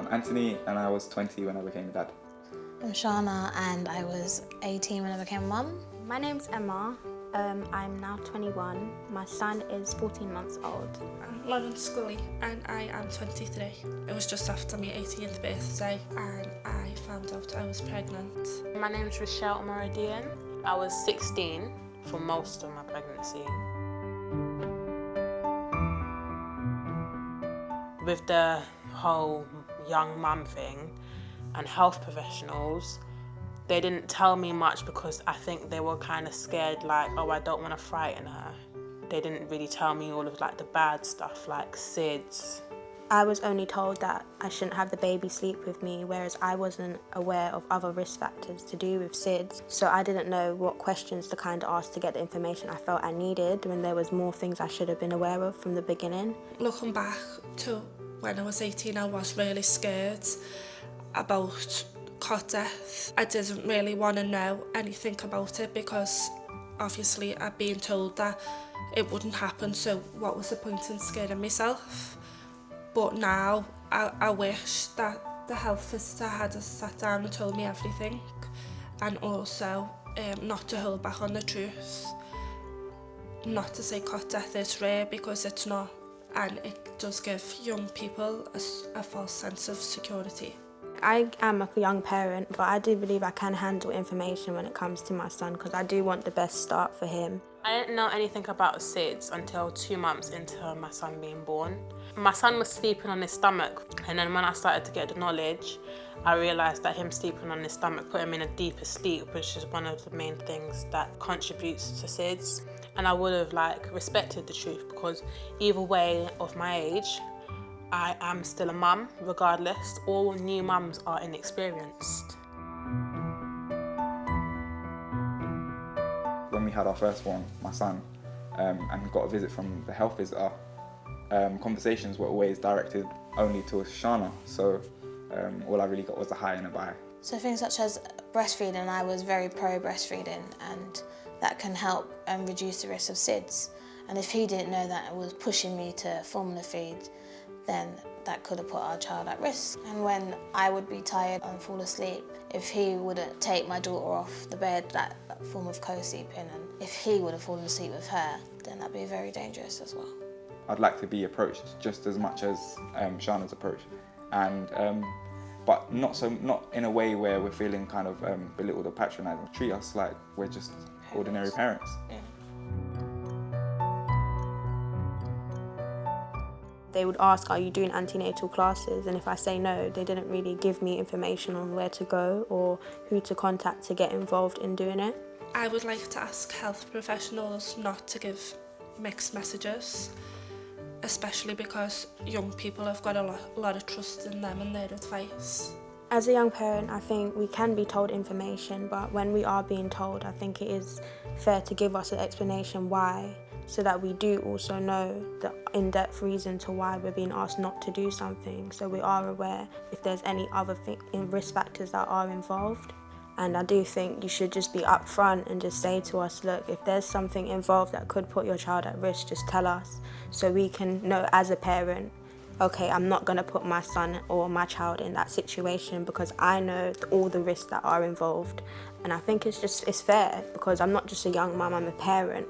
I'm Anthony and I was 20 when I became a dad. I'm Shana and I was 18 when I became a mum. My name's Emma. I'm now 21. My son is 14 months old. I'm Lauren Scully and I am 23. It was just after my 18th birthday and I found out I was pregnant. My name's Rochelle Meridian. I was 16 for most of my pregnancy. With the whole young mum thing and health professionals, they didn't tell me much because I think they were kind of scared, like, oh, I don't want to frighten her. They didn't really tell me all of like the bad stuff, like SIDS. I was only told that I shouldn't have the baby sleep with me, whereas I wasn't aware of other risk factors to do with SIDS. So I didn't know what questions to kind of ask to get the information I felt I needed when there was more things I should have been aware of from the beginning. Looking back to when I was 18, I was really scared about cot death. I didn't really want to know anything about it because obviously I'd been told that it wouldn't happen, so what was the point in scaring myself? But now I wish that the health visitor had sat down and told me everything, and also not to hold back on the truth. Not to say cot death is rare, because it's not, and it does give young people a false sense of security. I am a young parent, but I do believe I can handle information when it comes to my son because I do want the best start for him. I didn't know anything about SIDS until 2 months into my son being born. My son was sleeping on his stomach, and then when I started to get the knowledge, I realised that him sleeping on his stomach put him in a deeper sleep, which is one of the main things that contributes to SIDS. And I would have respected the truth, because either way of my age, I am still a mum, regardless. All new mums are inexperienced. When we had our firstborn, my son, and got a visit from the health visitor, conversations were always directed only to Shana, so all I really got was a hi and a bye. So things such as breastfeeding, I was very pro breastfeeding, and that can help reduce the risk of SIDS. And if he didn't know that it was pushing me to formula feed, then that could have put our child at risk. And when I would be tired and fall asleep, if he wouldn't take my daughter off the bed, that form of co-sleeping, and if he would have fallen asleep with her, then that'd be very dangerous as well. I'd like to be approached just as much as Shana's approached, and but not in a way where we're feeling kind of belittled or patronising. Treat us like we're just ordinary parents. Yeah. They would ask, are you doing antenatal classes? And if I say no, they didn't really give me information on where to go or who to contact to get involved in doing it. I would like to ask health professionals not to give mixed messages, especially because young people have got a lot of trust in them and their advice. As a young parent, I think we can be told information, but when we are being told, I think it is fair to give us an explanation why, so that we do also know the in-depth reason to why we're being asked not to do something, so we are aware if there's any other risk factors that are involved. And I do think you should just be upfront and just say to us, look, if there's something involved that could put your child at risk, just tell us, so we can know as a parent, okay, I'm not going to put my son or my child in that situation because I know all the risks that are involved. And I think it's fair, because I'm not just a young mum, I'm a parent.